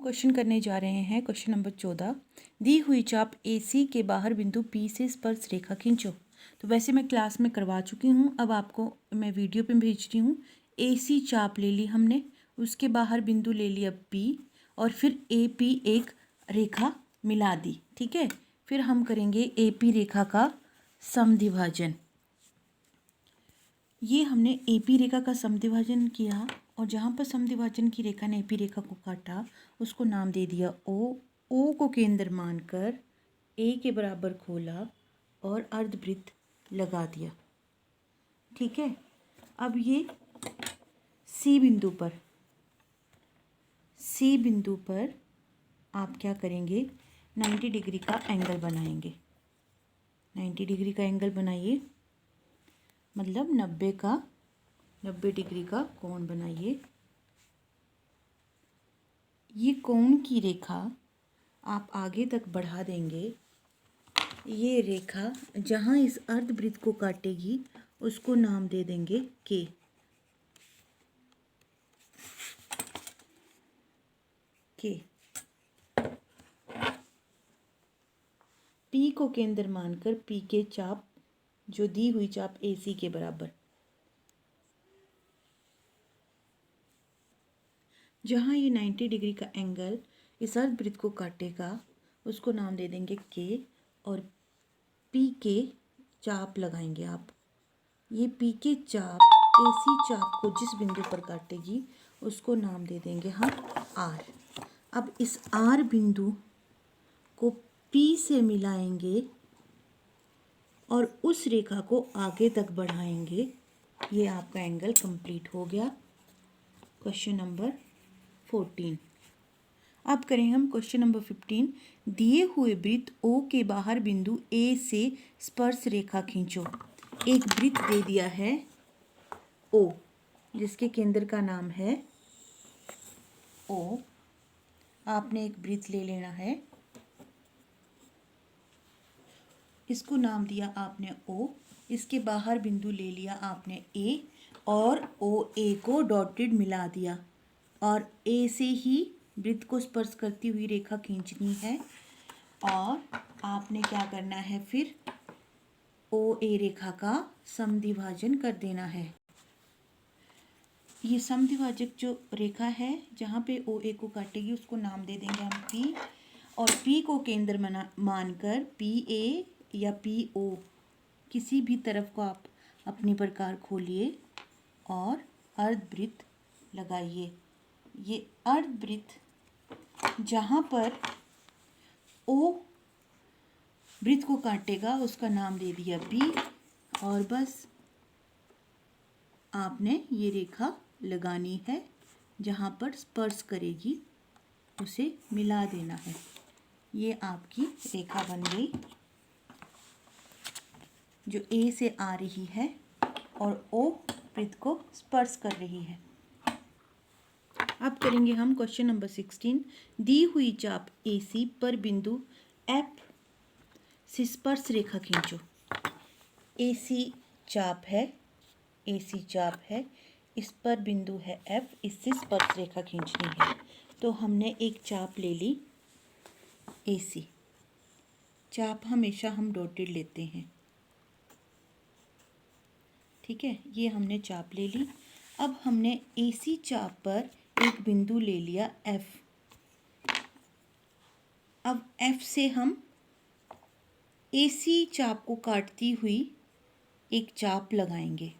Question करने जा रहे हैं। क्वेश्चन नंबर 14, दी हुई चाप AC के बाहर बिंदु P से स्पर्श रेखा खींचो। तो वैसे मैं क्लास में करवा चुकी हूँ, अब आपको मैं वीडियो पे भेज रही हूँ। AC चाप ले ली हमने, उसके बाहर बिंदु ले लिया P और फिर AP एक रेखा मिला दी। ठीक है, फिर हम करेंगे AP रेखा का समद्विभाजन। ये हमने AP रेखा का समद्विभाजन किया और जहाँ पर समद्विभाजन की रेखा ने AP रेखा को काटा उसको नाम दे दिया O को केंद्र मानकर A के बराबर खोला और अर्धवृत्त लगा दिया। ठीक है, अब ये C बिंदु पर आप क्या करेंगे, 90 डिग्री का एंगल बनाएंगे। 90 डिग्री का एंगल बनाइए, मतलब 90 डिग्री का कोण बनाइए। ये कोण की रेखा आप आगे तक बढ़ा देंगे। ये रेखा जहाँ इस अर्धवृत्त को काटेगी उसको नाम दे देंगे K। P को केंद्र मानकर P के चाप, जो दी हुई चाप AC के बराबर, जहाँ ये 90 डिग्री का एंगल इस अर्धवृत्त को काटेगा उसको नाम दे देंगे K और P के चाप लगाएंगे आप। ये P के चाप AC चाप को जिस बिंदु पर काटेगी उसको नाम दे देंगे हम R। अब इस R बिंदु को P से मिलाएंगे और उस रेखा को आगे तक बढ़ाएंगे। ये आपका एंगल कंप्लीट हो गया। Question number 14। अब करें हम क्वेश्चन नंबर 15। दिए हुए वृत्त O के बाहर बिंदु A से स्पर्श रेखा खींचो। एक वृत्त दे दिया है O, जिसके केंद्र का नाम है O। आपने एक वृत्त ले लेना है, इसको नाम दिया आपने O। इसके बाहर बिंदु ले लिया आपने A और OA को डॉटेड मिला दिया और A से ही वृत्त को स्पर्श करती हुई रेखा खींचनी है। और आपने क्या करना है, फिर OA रेखा का समद्विभाजन कर देना है। ये समद्विभाजक जो रेखा है जहाँ पे OA को काटेगी उसको नाम दे देंगे हम P और P को केंद्र मानकर PA या PO किसी भी तरफ को आप अपनी प्रकार खोलिए और अर्धवृत्त लगाइए। ये अर्धवृत्त जहाँ पर O वृत्त को काटेगा उसका नाम दे दिया P और बस आपने ये रेखा लगानी है, जहाँ पर स्पर्श करेगी उसे मिला देना है। ये आपकी रेखा बन गई जो A से आ रही है और O वृत्त को स्पर्श कर रही है। अब करेंगे हम क्वेश्चन नंबर 16। दी हुई चाप AC पर बिंदु F से स्पर्श रेखा खींचो। AC चाप है, इस पर बिंदु है F, इससे स्पर्श रेखा खींचनी है। तो हमने एक चाप ले ली AC। चाप हमेशा हम डॉटेड लेते हैं। ठीक है, ये हमने चाप ले ली। अब हमने AC चाप पर एक बिंदु ले लिया F। अब F से हम AC चाप को काटती हुई एक चाप लगाएंगे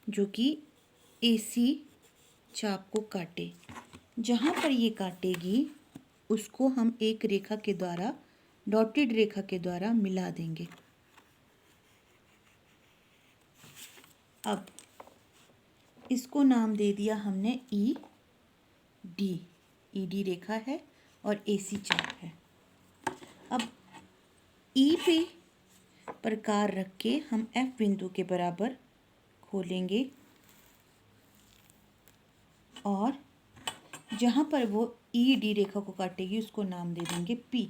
जो कि AC चाप को काटे। जहाँ पर ये काटेगी उसको हम एक रेखा के द्वारा, डॉटेड रेखा के द्वारा मिला देंगे। अब इसको नाम दे दिया हमने ED रेखा है और AC चाप है। अब E पे प्रकार रख के हम F बिंदु के बराबर खोलेंगे और जहाँ पर वो ED रेखा को काटेगी उसको नाम दे देंगे P।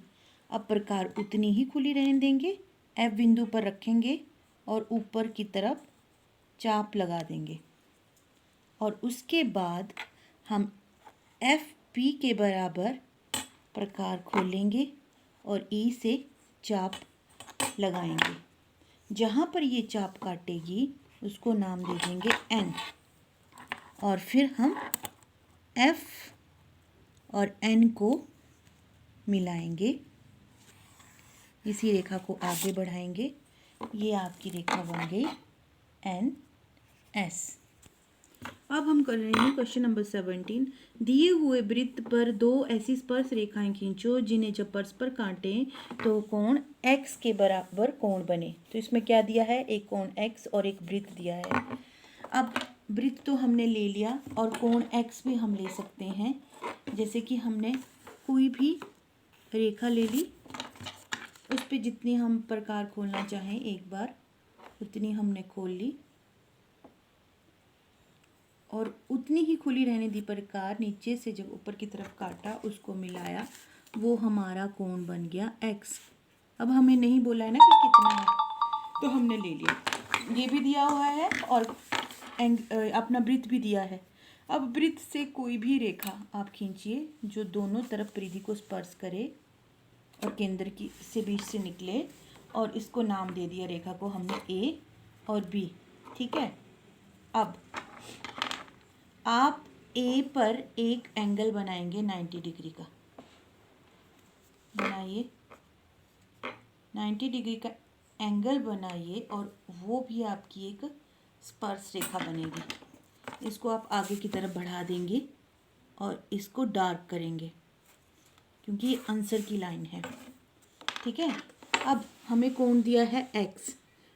अब प्रकार उतनी ही खुली रहने देंगे, F बिंदु पर रखेंगे और ऊपर की तरफ चाप लगा देंगे और उसके बाद हम F पी के बराबर प्रकार खोलेंगे और ई से चाप लगाएंगे। जहाँ पर ये चाप काटेगी उसको नाम दे देंगे एन, और फिर हम एफ और एन को मिलाएंगे। इसी रेखा को आगे बढ़ाएंगे। ये आपकी रेखा बन गई एन एस। अब हम कर रहे हैं क्वेश्चन नंबर 17। दिए हुए वृत्त पर दो ऐसी स्पर्श रेखाएं खींचो जिन्हें जब परस्पर काटें तो कोण x के बराबर कोण बने। तो इसमें क्या दिया है, एक कोण x और एक वृत्त दिया है। अब वृत्त तो हमने ले लिया और कोण x भी हम ले सकते हैं। जैसे कि हमने कोई भी रेखा ले ली, उस पर जितनी हम प्रकार खोलना चाहें एक बार उतनी हमने खोल ली और उतनी ही खुली रहने दी प्रकार। नीचे से जब ऊपर की तरफ काटा उसको मिलाया, वो हमारा कोण बन गया x। अब हमें नहीं बोला है ना कि कितना है, तो हमने ले लिया। ये भी दिया हुआ है और अपना वृत्त भी दिया है। अब वृत्त से कोई भी रेखा आप खींचिए जो दोनों तरफ परिधि को स्पर्श करे और केंद्र की से बीच से निकले, और इसको नाम दे दिया रेखा को हमने a और b। ठीक है। अब आप A पर एक एंगल बनाएंगे 90 डिग्री का। बनाइए, 90 डिग्री का एंगल बनाइए और वो भी आपकी एक स्पर्श रेखा बनेगी। इसको आप आगे की तरफ बढ़ा देंगे और इसको डार्क करेंगे क्योंकि ये आंसर की लाइन है। ठीक है। अब हमें कोण दिया है x,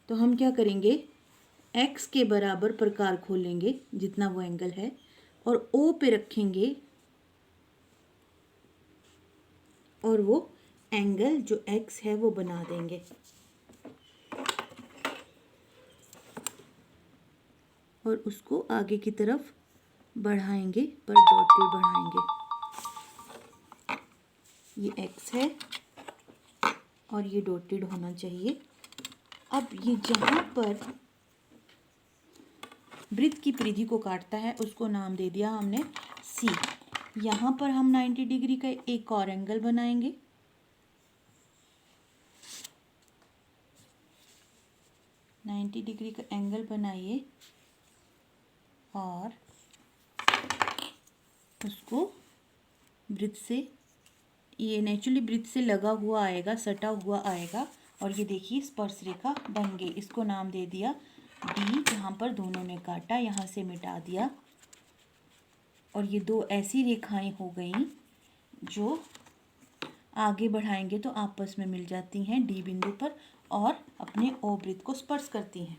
तो हम क्या करेंगे, x के बराबर प्रकार खोलेंगे जितना वो एंगल है और O पे रखेंगे और वो एंगल जो x है वो बना देंगे। और उसको आगे की तरफ बढ़ाएंगे पर डॉटेड बढ़ाएंगे। ये x है और ये डॉटेड होना चाहिए। अब ये जहाँ पर वृत्त की परिधि को काटता है उसको नाम दे दिया हमने C। यहाँ पर हम 90 डिग्री का एक और एंगल बनाएंगे। नाइन्टी डिग्री का एंगल बनाइए और उसको वृत्त से, ये नेचुरली वृत्त से लगा हुआ आएगा, सटा हुआ आएगा, और ये देखिए स्पर्श रेखा बन गई। इसको नाम दे दिया D। जहाँ पर दोनों ने काटा यहाँ से मिटा दिया, और ये दो ऐसी रेखाएं हो गई जो आगे बढ़ाएंगे तो आपस में मिल जाती हैं D बिंदु पर और अपने O वृत्त को स्पर्श करती हैं।